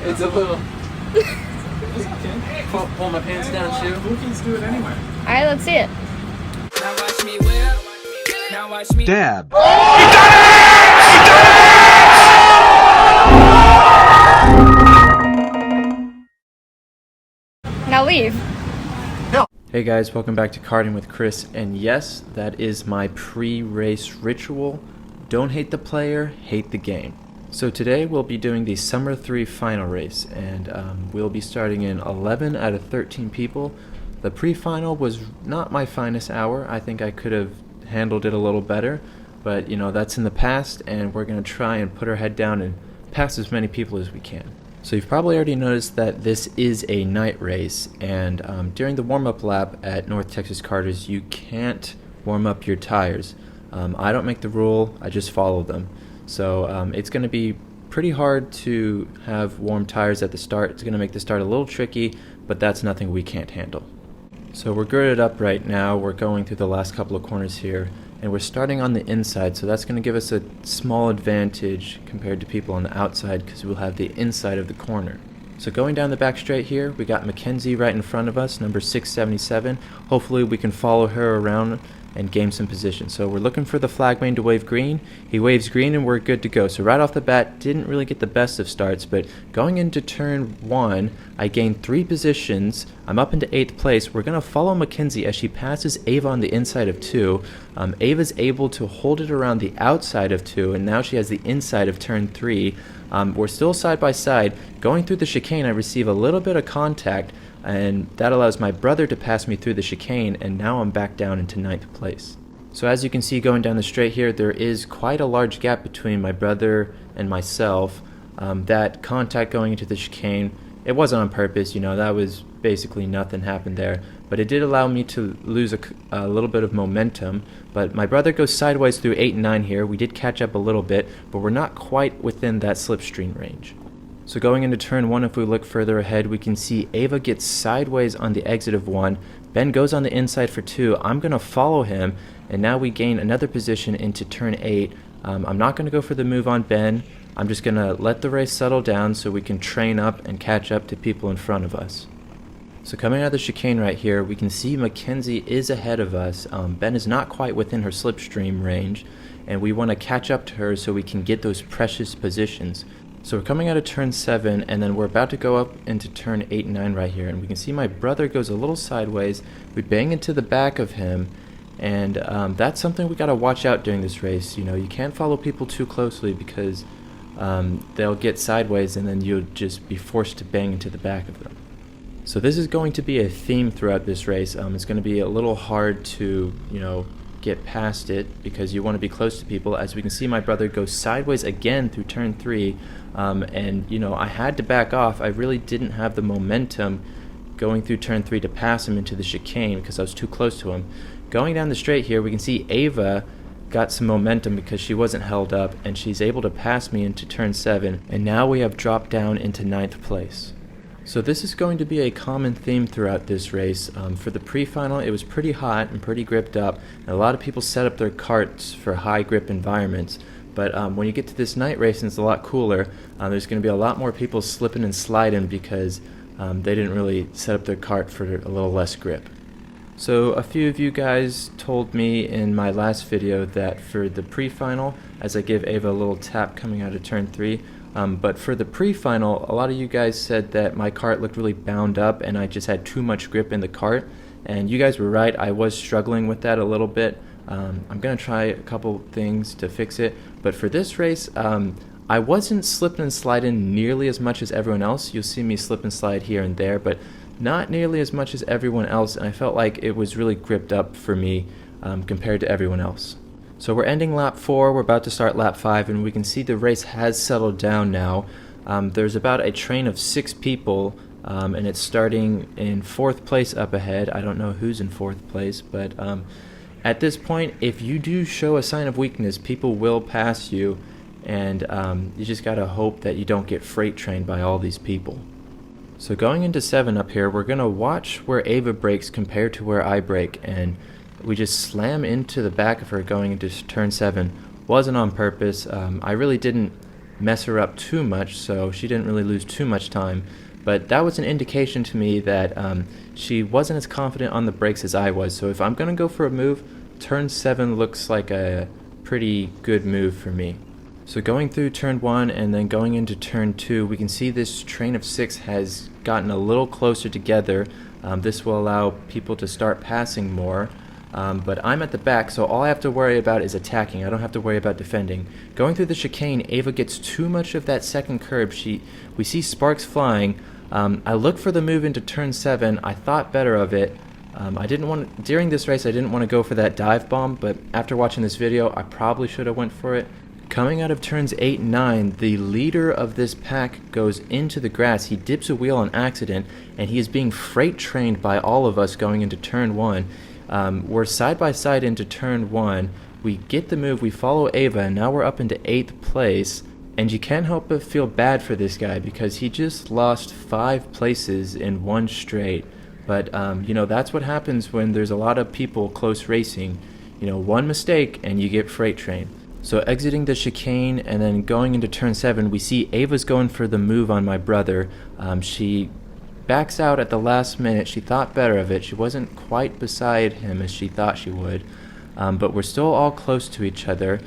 It's a little... pull my pants down, shoe. Bookies do it anyway. Alright, let's see it. Now watch me whip. Now watch me Dab. Now leave. Hey guys, welcome back to Karting with Chris, and yes, that is my pre-race ritual. Don't hate the player, hate the game. So today we'll be doing the Summer 3 final race, and we'll be starting in 11 out of 13 people. The pre-final was not my finest hour. I think I could have handled it a little better, but you know, that's in the past, and we're going to try and put our head down and pass as many people as we can. So you've probably already noticed that this is a night race, and during the warm-up lap at North Texas Karters, you can't warm up your tires. I don't make the rule, I just follow them. So it's going to be pretty hard to have warm tires at the start. It's going to make the start a little tricky, but that's nothing we can't handle. So we're girded up right now, we're going through the last couple of corners here, and we're starting on the inside, so that's going to give us a small advantage compared to people on the outside because we'll have the inside of the corner. So going down the back straight here, we got Mackenzie right in front of us, number 677. Hopefully we can follow her around and gain some position. So we're looking for the flagman to wave green. He waves green and we're good to go. So right off the bat, didn't really get the best of starts, but going into turn 1, I gained 3 positions. I'm up into 8th place. We're going to follow Mackenzie as she passes Ava on the inside of 2. Ava's able to hold it around the outside of 2, and now she has the inside of turn 3. We're still side by side. Going through the chicane, I receive a little bit of contact, and that allows my brother to pass me through the chicane, and now I'm back down into 9th place. So as you can see going down the straight here, there is quite a large gap between my brother and myself. That contact going into the chicane, it wasn't on purpose, you know, that was basically nothing happened there, but it did allow me to lose a little bit of momentum. But my brother goes sideways through 8 and 9 here. We did catch up a little bit, but we're not quite within that slipstream range. So going into turn 1, if we look further ahead, we can see Ava gets sideways on the exit of 1. Ben goes on the inside for 2. I'm going to follow him, and now we gain another position into turn 8. I'm not going to go for the move on Ben. I'm just going to let the race settle down so we can train up and catch up to people in front of us. So coming out of the chicane right here, we can see Mackenzie is ahead of us. Ben is not quite within her slipstream range, and we want to catch up to her so we can get those precious positions. So we're coming out of turn 7, and then we're about to go up into turn 8 and 9 right here, and we can see my brother goes a little sideways. We bang into the back of him, and that's something we got to watch out during this race. You know, you can't follow people too closely because they'll get sideways, and then you'll just be forced to bang into the back of them. So this is going to be a theme throughout this race. It's going to be a little hard to, you know, get past it because you want to be close to people. As we can see, my brother goes sideways again through turn 3, and you know, I had to back off. I really didn't have the momentum going through turn 3 to pass him into the chicane because I was too close to him. Going down the straight here, we can see Ava got some momentum because she wasn't held up, and she's able to pass me into turn 7, and now we have dropped down into 9th place. So this is going to be a common theme throughout this race. For the pre-final, it was pretty hot and pretty gripped up, and a lot of people set up their carts for high grip environments. But when you get to this night race and it's a lot cooler, there's going to be a lot more people slipping and sliding because they didn't really set up their cart for a little less grip. So a few of you guys told me in my last video that for the pre-final, as I give Ava a little tap coming out of turn 3, but for the pre-final, a lot of you guys said that my cart looked really bound up and I just had too much grip in the cart, and you guys were right. I was struggling with that a little bit. I'm going to try a couple things to fix it, but for this race, I wasn't slipping and sliding nearly as much as everyone else. You'll see me slip and slide here and there, but not nearly as much as everyone else, and I felt like it was really gripped up for me compared to everyone else. So we're ending lap 4, we're about to start lap 5, and we can see the race has settled down now. There's about a train of 6 people, and it's starting in 4th place up ahead. I don't know who's in 4th place, but at this point, if you do show a sign of weakness, people will pass you, and you just gotta hope that you don't get freight trained by all these people. So going into 7 up here, we're gonna watch where Ava brakes compared to where I brake, and we just slam into the back of her going into turn 7. Wasn't on purpose. I really didn't mess her up too much, so she didn't really lose too much time. But that was an indication to me that she wasn't as confident on the brakes as I was. So if I'm going to go for a move, turn 7 looks like a pretty good move for me. So going through turn 1 and then going into turn 2, we can see this train of 6 has gotten a little closer together. This will allow people to start passing more. But I'm at the back, so all I have to worry about is attacking. I don't have to worry about defending. Going through the chicane, Ava gets too much of that second curb. We see sparks flying. I look for the move into turn 7. I thought better of it. During this race, I didn't want to go for that dive bomb, but after watching this video, I probably should have went for it. Coming out of turns 8 and 9, the leader of this pack goes into the grass. He dips a wheel on accident, and he is being freight trained by all of us going into turn 1. We're side by side into turn 1. We get the move, we follow Ava, and now we're up into 8th place. And you can't help but feel bad for this guy because he just lost 5 places in one straight. But, that's what happens when there's a lot of people close racing. One mistake and you get freight trained. So exiting the chicane and then going into turn 7, we see Ava's going for the move on my brother. She backs out at the last minute. She thought better of it. She wasn't quite beside him as she thought she would. But we're still all close to each other.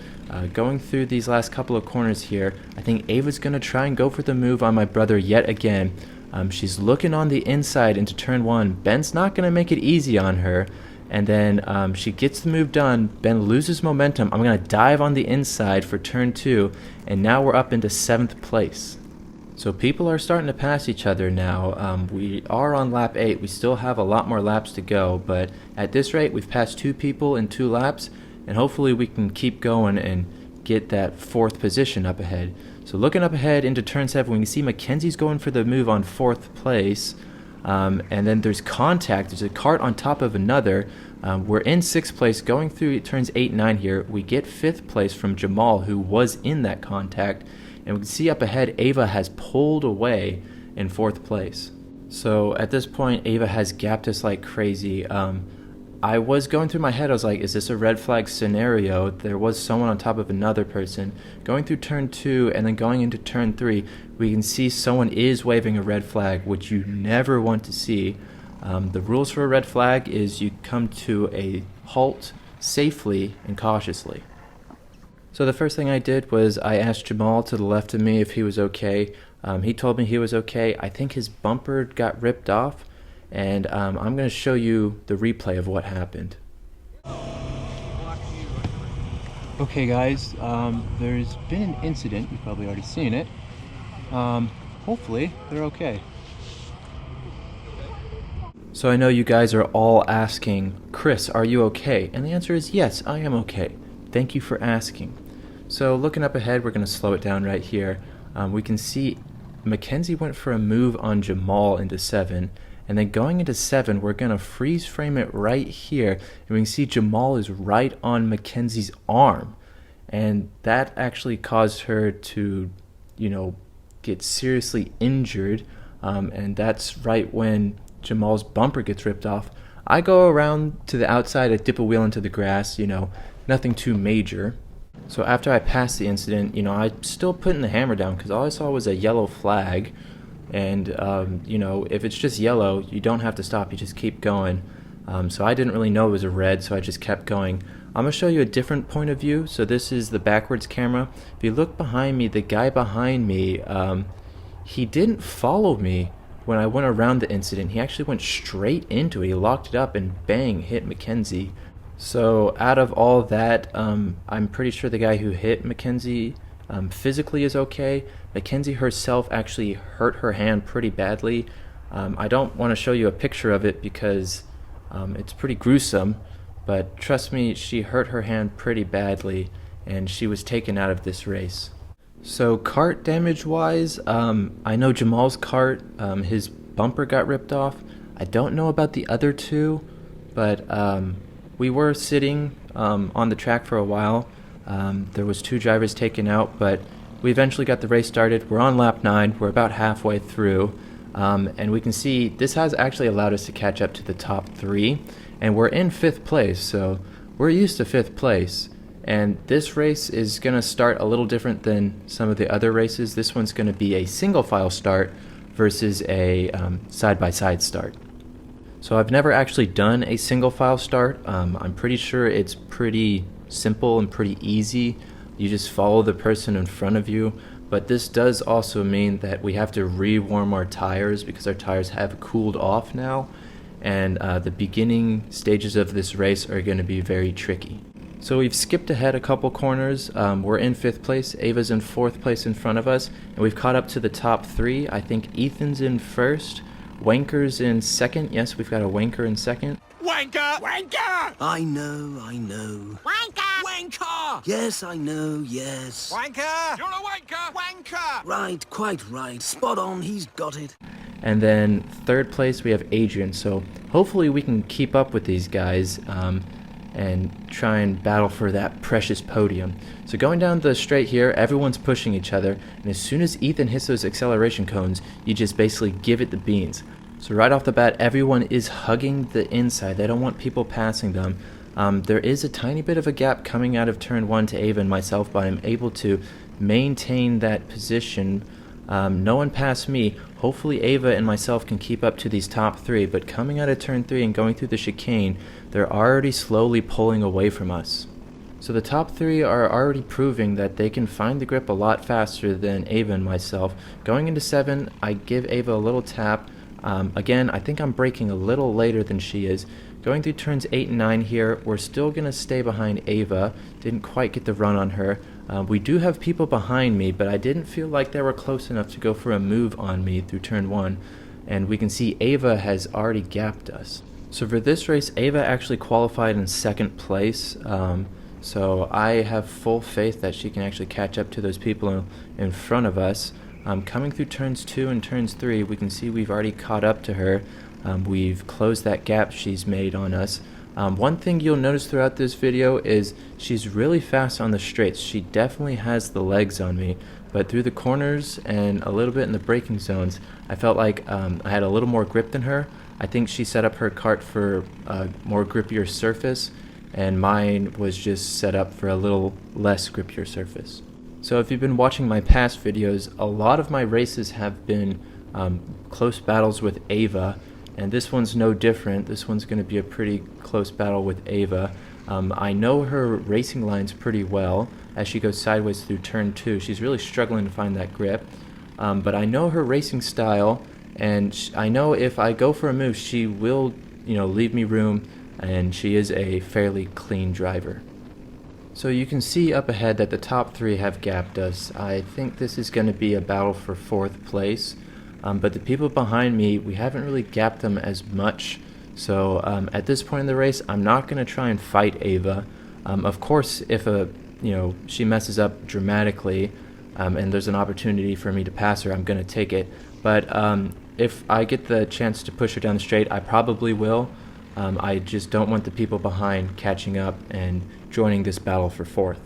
Going through these last couple of corners here, I think Ava's going to try and go for the move on my brother yet again. She's looking on the inside into turn 1. Ben's not going to make it easy on her. And then she gets the move done. Ben loses momentum. I'm going to dive on the inside for turn 2. And now we're up into 7th place. So people are starting to pass each other now. We are on lap 8. We still have a lot more laps to go. But at this rate, we've passed 2 people in 2 laps. And hopefully we can keep going and get that 4th position up ahead. So looking up ahead into turn 7, we can see Mackenzie's going for the move on 4th place. And then there's contact. There's a cart on top of another. We're in 6th place. Going through turns 8 and 9 here, we get 5th place from Jamal, who was in that contact. And we can see up ahead, Ava has pulled away in 4th place. So at this point, Ava has gapped us like crazy. I was going through my head, I was like, is this a red flag scenario? There was someone on top of another person. Going through turn 2 and then going into turn 3, we can see someone is waving a red flag, which you never want to see. The rules for a red flag is you come to a halt safely and cautiously. So the first thing I did was I asked Jamal to the left of me if he was okay. He told me he was okay. I think his bumper got ripped off. And I'm going to show you the replay of what happened. Okay guys, there's been an incident. You've probably already seen it. Hopefully they're okay. So I know you guys are all asking, Chris, are you okay? And the answer is yes, I am okay. Thank you for asking. So looking up ahead, we're going to slow it down right here. We can see Mackenzie went for a move on Jamal into 7. And then going into 7, we're going to freeze frame it right here. And we can see Jamal is right on Mackenzie's arm. And that actually caused her to, get seriously injured. And that's right when Jamal's bumper gets ripped off. I go around to the outside, I dip a wheel into the grass, nothing too major. So after I passed the incident, I'm still putting the hammer down because all I saw was a yellow flag. And, if it's just yellow, you don't have to stop. You just keep going. So I didn't really know it was a red, so I just kept going. I'm going to show you a different point of view. So this is the backwards camera. If you look behind me, the guy behind me, he didn't follow me when I went around the incident. He actually went straight into it. He locked it up and bang, hit Mackenzie. So out of all that, I'm pretty sure the guy who hit Mackenzie physically is okay. Mackenzie herself actually hurt her hand pretty badly. I don't want to show you a picture of it because it's pretty gruesome, but trust me, she hurt her hand pretty badly and she was taken out of this race. So cart damage wise, I know Jamal's cart, his bumper got ripped off. I don't know about the other 2, but we were sitting on the track for a while. There was 2 drivers taken out, but we eventually got the race started. We're on lap 9. We're about halfway through. And we can see this has actually allowed us to catch up to the top 3. And we're in 5th place, so we're used to 5th place. And this race is going to start a little different than some of the other races. This one's going to be a single file start versus a side-by-side start. So I've never actually done a single file start. I'm pretty sure it's pretty simple and pretty easy. You just follow the person in front of you. But this does also mean that we have to re-warm our tires because our tires have cooled off now. And the beginning stages of this race are going to be very tricky. So we've skipped ahead a couple corners. We're in 5th place. Ava's in 4th place in front of us. And we've caught up to the top 3. I think Ethan's in 1st. Wanker's in 2nd. Yes, we've got a Wanker in 2nd. Wanker! Wanker! I know. Wanker! Wanker! Yes, I know, yes. Wanker! You're a wanker! Wanker! Right, quite right. Spot on, he's got it. And then 3rd place, we have Adrian. So hopefully we can keep up with these guys and try and battle for that precious podium. So going down the straight here, everyone's pushing each other. And as soon as Ethan hits those acceleration cones, you just basically give it the beans. So right off the bat, everyone is hugging the inside. They don't want people passing them. There is a tiny bit of a gap coming out of turn 1 to Ava and myself, but I'm able to maintain that position. No one passed me. Hopefully Ava and myself can keep up to these top 3, but coming out of turn 3 and going through the chicane, they're already slowly pulling away from us. So the top 3 are already proving that they can find the grip a lot faster than Ava and myself. Going into 7, I give Ava a little tap. Again, I think I'm braking a little later than she is. Going through turns 8 and 9 here, we're still going to stay behind Ava. Didn't quite get the run on her. We do have people behind me, but I didn't feel like they were close enough to go for a move on me through turn 1. And we can see Ava has already gapped us. So for this race, Ava actually qualified in 2nd place. So I have full faith that she can actually catch up to those people in front of us. Coming through turns 2 and turns 3, we can see we've already caught up to her. We've closed that gap she's made on us. One thing you'll notice throughout this video is she's really fast on the straights. She definitely has the legs on me, but through the corners and a little bit in the braking zones, I felt like I had a little more grip than her. I think she set up her kart for a more grippier surface, and mine was just set up for a little less grippier surface. So if you've been watching my past videos, a lot of my races have been close battles with Ava, and this one's no different. This one's going to be a pretty close battle with Ava. I know her racing lines pretty well as she goes sideways through turn 2. She's really struggling to find that grip, but I know her racing style, and I know if I go for a move, she will, leave me room, and she is a fairly clean driver. So you can see up ahead that the top 3 have gapped us. I think this is going to be a battle for 4th place. But the people behind me, we haven't really gapped them as much. So at this point in the race, I'm not going to try and fight Ava. Of course, if she messes up dramatically and there's an opportunity for me to pass her, I'm going to take it. But if I get the chance to push her down the straight, I probably will. I just don't want the people behind catching up and joining this battle for 4th.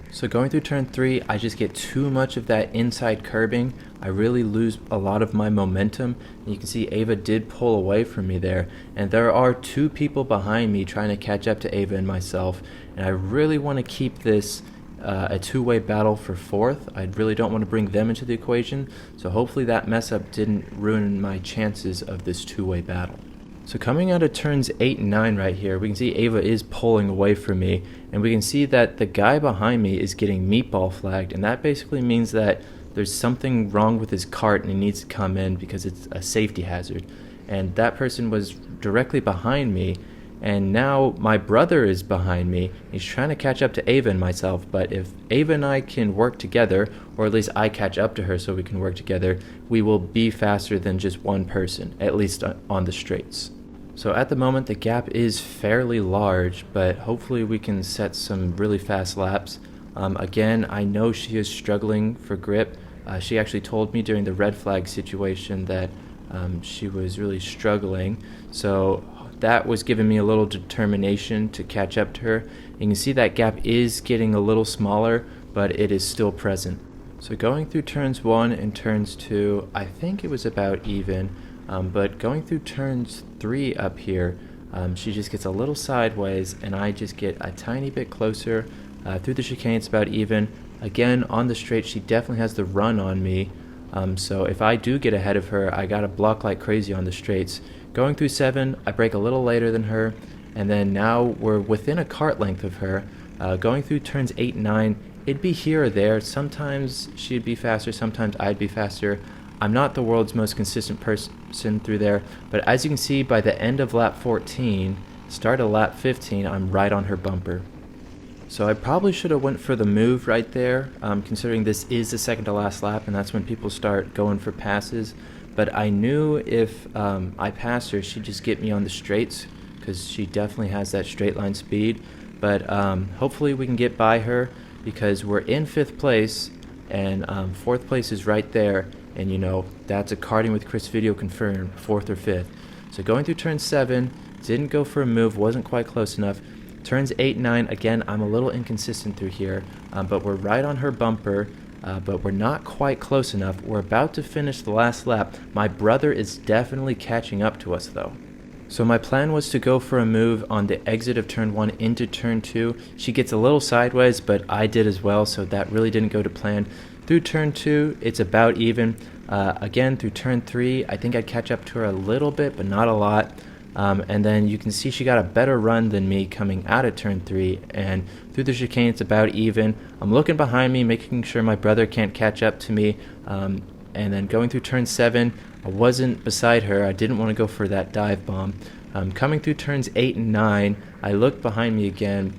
So going through turn 3, I just get too much of that inside curbing. I really lose a lot of my momentum. And you can see Ava did pull away from me there. And there are 2 people behind me trying to catch up to Ava and myself. And I really want to keep this a 2-way battle for 4th. I really don't want to bring them into the equation. So hopefully that mess up didn't ruin my chances of this 2-way battle. So coming out of turns 8 and 9 right here, we can see Ava is pulling away from me, and we can see that the guy behind me is getting meatball flagged, and that basically means that there's something wrong with his cart and he needs to come in because it's a safety hazard. And that person was directly behind me, and now my brother is behind me. He's trying to catch up to Ava and myself, but if Ava and I can work together, or at least I catch up to her so we can work together, we will be faster than just one person, at least on the straights. So at the moment the gap is fairly large, but hopefully we can set some really fast laps. Again, I know she is struggling for grip. She actually told me during the red flag situation that she was really struggling. So that was giving me a little determination to catch up to her. You can see that gap is getting a little smaller, but it is still present. So going through turns 1 and turns 2, I think it was about even. But going through turns 3 up here, she just gets a little sideways, and I just get a tiny bit closer. Through the chicane, it's about even. Again, on the straight, she definitely has the run on me. So if I do get ahead of her, I gotta block like crazy on the straights. Going through 7, I brake a little later than her, and then now we're within a kart length of her. Going through turns 8 and 9, it'd be here or there. Sometimes she'd be faster, sometimes I'd be faster. I'm not the world's most consistent person through there, but as you can see, by the end of lap 14, start of lap 15, I'm right on her bumper. So I probably should have went for the move right there, considering this is the second to last lap, and that's when people start going for passes. But I knew if I passed her, she'd just get me on the straights, because she definitely has that straight line speed. But hopefully we can get by her, because we're in 5th place, and 4th place is right there. And you know, that's a Karting with Chris video confirmed, 4th or 5th. So going through turn 7, didn't go for a move, wasn't quite close enough. Turns 8 and 9, again, I'm a little inconsistent through here, but we're right on her bumper, but we're not quite close enough. We're about to finish the last lap. My brother is definitely catching up to us though. So my plan was to go for a move on the exit of turn 1 into turn 2. She gets a little sideways, but I did as well, so that really didn't go to plan. Through turn 2, it's about even. Again, through turn 3, I think I'd catch up to her a little bit, but not a lot. And then you can see she got a better run than me coming out of turn 3, and through the chicane it's about even. I'm looking behind me, making sure my brother can't catch up to me, and then going through turn 7, I wasn't beside her. I didn't want to go for that dive bomb. Coming through turns 8 and 9, I look behind me again.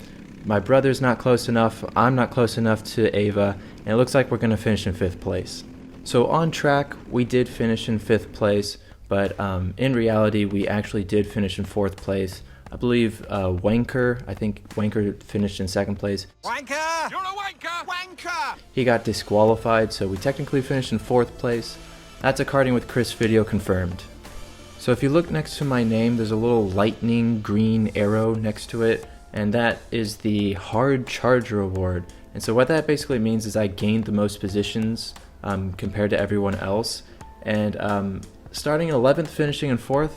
My brother's not close enough, I'm not close enough to Ava, and it looks like we're going to finish in 5th place. So on track, we did finish in 5th place, but in reality, we actually did finish in 4th place. I believe I think Wanker finished in 2nd place. Wanker! You're a wanker! Wanker! He got disqualified, so we technically finished in 4th place. That's a Karting with Chris video confirmed. So if you look next to my name, there's a little lightning green arrow next to it, and that is the Hard Charger Award. And so what that basically means is I gained the most positions compared to everyone else. And starting in 11th, finishing in 4th,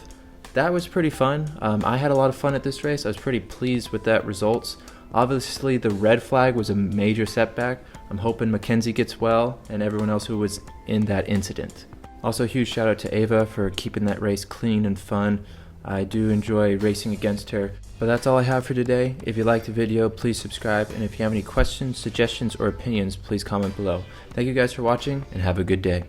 that was pretty fun. I had a lot of fun at this race. I was pretty pleased with that results. Obviously, the red flag was a major setback. I'm hoping Mackenzie gets well and everyone else who was in that incident. Also, a huge shout out to Ava for keeping that race clean and fun. I do enjoy racing against her. But that's all I have for today. If you liked the video, please subscribe. And if you have any questions, suggestions, or opinions, please comment below. Thank you guys for watching and have a good day.